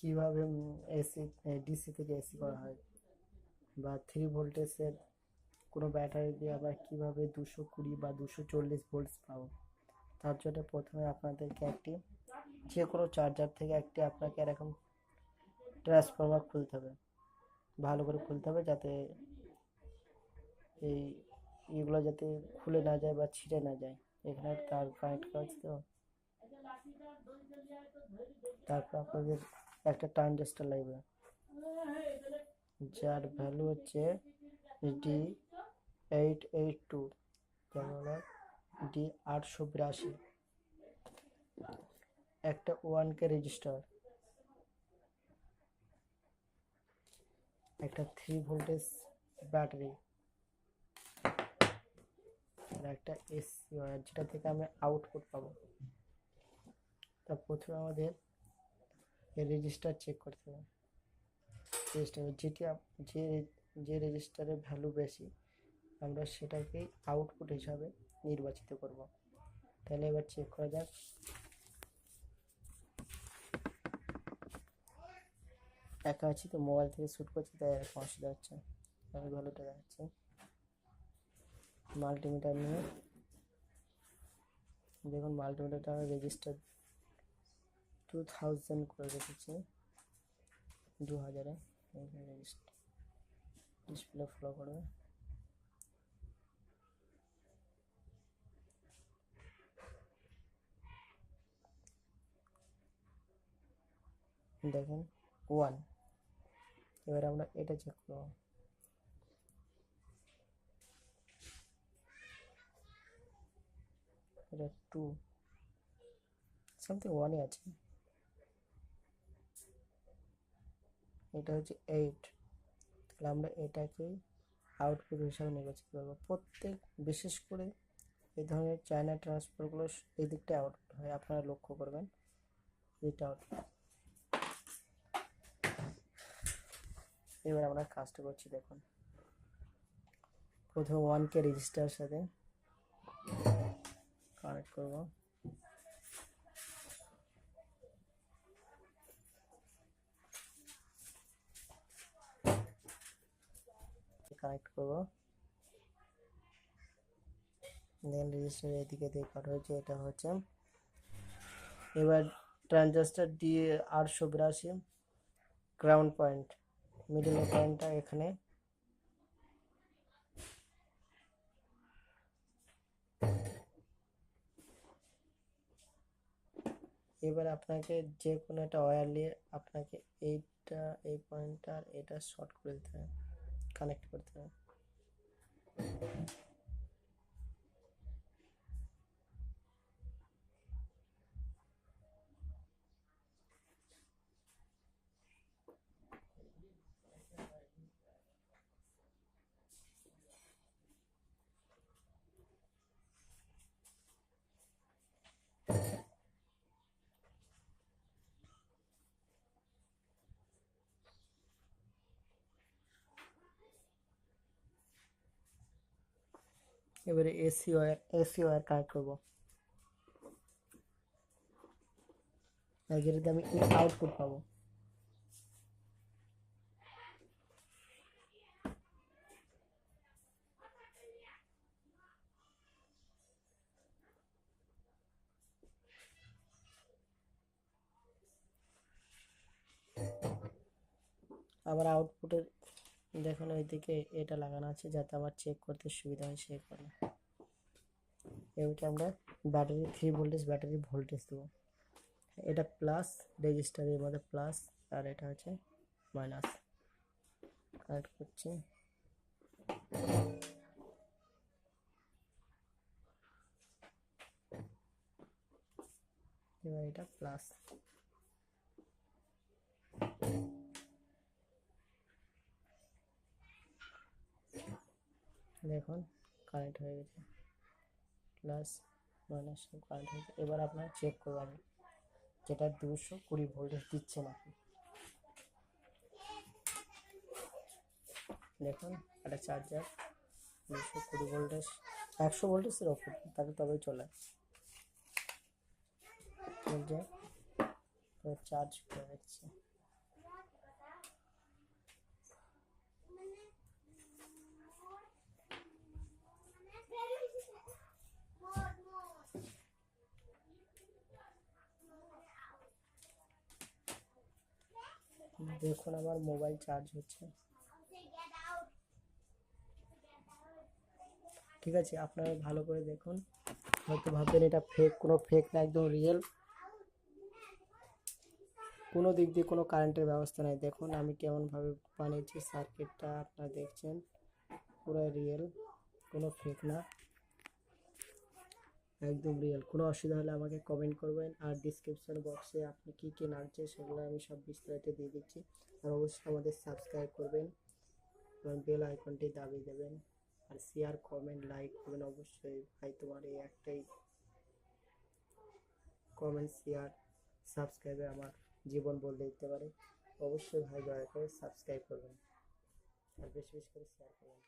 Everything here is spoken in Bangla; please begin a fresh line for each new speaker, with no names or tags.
কিভাবে এসি ডিসি থেকে এসি করা হয়, বা 3 ভোল্টেজের কোনো ব্যাটারি দিয়ে আবার কীভাবে 220 বা 240 ভোল্টস পাবো। তার জন্য প্রথমে আপনাদেরকে একটি যে কোনো চার্জার থেকে একটি আপনাকে এরকম ট্রান্সফরমার খুলতে হবে, ভালো করে খুলতে হবে, যাতে এইগুলো যাতে খুলে না যায় বা ছিঁড়ে না যায়। এখানে তার কানেক্ট করা আছে তো। তারপর আপনাদের একটা ট্রানজিস্টর লাগবে, যার ভ্যালু হচ্ছে D882, D882, একটা 1K রেজিস্টার, একটা 3 ভোল্টেজ ব্যাটারি, আর একটা এসি ওয়্যার যেটা থেকে আমি আউটপুট পাবো। তা প্রথমে আমাদের এই রেজিস্টার চেক করতে হবে। রেজিস্টার যে রেজিস্টারের ভ্যালু বেশি আমরা সেটাকেই আউটপুট হিসাবে নির্বাচিত করব। তাহলে এবার চেক করা যাক। একা আছি তো মোবাইল থেকে শ্যুট করছি, তাই এরকম অসুবিধা হচ্ছে। আমি ভ্যালুটা দেখাচ্ছি মাল্টিমিটার নিয়ে। দেখুন মাল্টিমিটারটা আমি রেজিস্টার 2000 করে রেখেছি, 2000-এ রেজিস্টার ডিসপ্লে ফলো করবে। দেখুন 1। এবার আমরা এটা চেক করব। এটা 2 সামথিং 1-ই আছে। এটা হচ্ছে 8। তাহলে আমরা এটাকেই আউটপুট হিসাবে নির্বাচিত করবো। প্রত্যেক বিশেষ করে এই ধরনের চায়না ট্রান্সফারগুলো এই দিকটা আউটপুট হয়, আপনারা লক্ষ্য করবেন এটা আউটপুট। এবার আমরা কাজটা করছি, দেখুন প্রথমে 1K রেজিস্টারের সাথে কানেক্ট করব। কানেক্ট করব, দেন রেজিস্টার এদিকে দিয়ে কাট হয়েছে, এটা হচ্ছে। এবার transistor D882 ground point, middle পয়েন্টটা এখানে এবার আপনাকে যে কোনো একটা ওয়্যার নিয়ে আপনাকে এইটা এই পয়েন্টটা আর এটা শর্ট করে দিতে হবে, কানেক্ট করতে হবে। এবারে এসি ওয়্যার কানেক্ট করবো, যেটাতে আমি আউটপুট পাবো। আবার আউটপুটের দেখুন ওইদিকে এটা লাগানো আছে, যাতে আমার চেক করতে সুবিধা হয় সেই কারণে। এবারে আমরা ব্যাটারি 3 ভোল্টেজ ব্যাটারি ভোল্টেজ দেবো। এটা প্লাস, রেজিস্টারের মধ্যে প্লাস, আর এটা হচ্ছে মাইনাস। কানেক্ট করছি, এবার এটা প্লাস। দেখুন কানেক্ট হয়ে গেছে, প্লাস মাইনাস সব কানেক্ট হয়েছে। এবার আপনারা চেক করবেন যেটা 220 ভোল্টেজ দিচ্ছে নাকি। দেখুন একটা চার্জার 220 ভোল্টেজ, 100 ভোল্টেজের ওপর তাকে তবেই চলে চার্জ করে দিচ্ছে। দেখুন আমার মোবাইল চার্জ হচ্ছে। ঠিক আছে, আপনারা ভালো করে দেখুন। হয়তো ভাববেন এটা ফেক, কোনো ফেক না, একদম রিয়েল। কোনো দিক দিয়ে কোনো কারেন্টের ব্যবস্থা নেই। দেখুন আমি কেমনভাবে বানিয়েছি সার্কিটটা, আপনারা দেখছেন পুরো রিয়েল, কোনো ফেক না, একদম রিয়েল। কোনো অসুবিধা হলে আমাকে কমেন্ট করবেন, আর ডিসক্রিপশন বক্সে আপনি কী কী লাগছে সেগুলো আমি সব বিস্তারিত দিয়ে দিচ্ছি। আর অবশ্যই আমাদের সাবস্ক্রাইব করবেন এবং বেল আইকনটি দাবিয়ে দেবেন, আর শেয়ার কমেন্ট লাইক করবেন অবশ্যই। ভাই তোমার এই একটাই কমেন্ট শেয়ার সাবস্ক্রাইবে আমার জীবন বদলে দিতে পারে। অবশ্যই ভাই দয়া করে সাবস্ক্রাইব করবেন আর বেশি বেশি করে শেয়ার করবেন।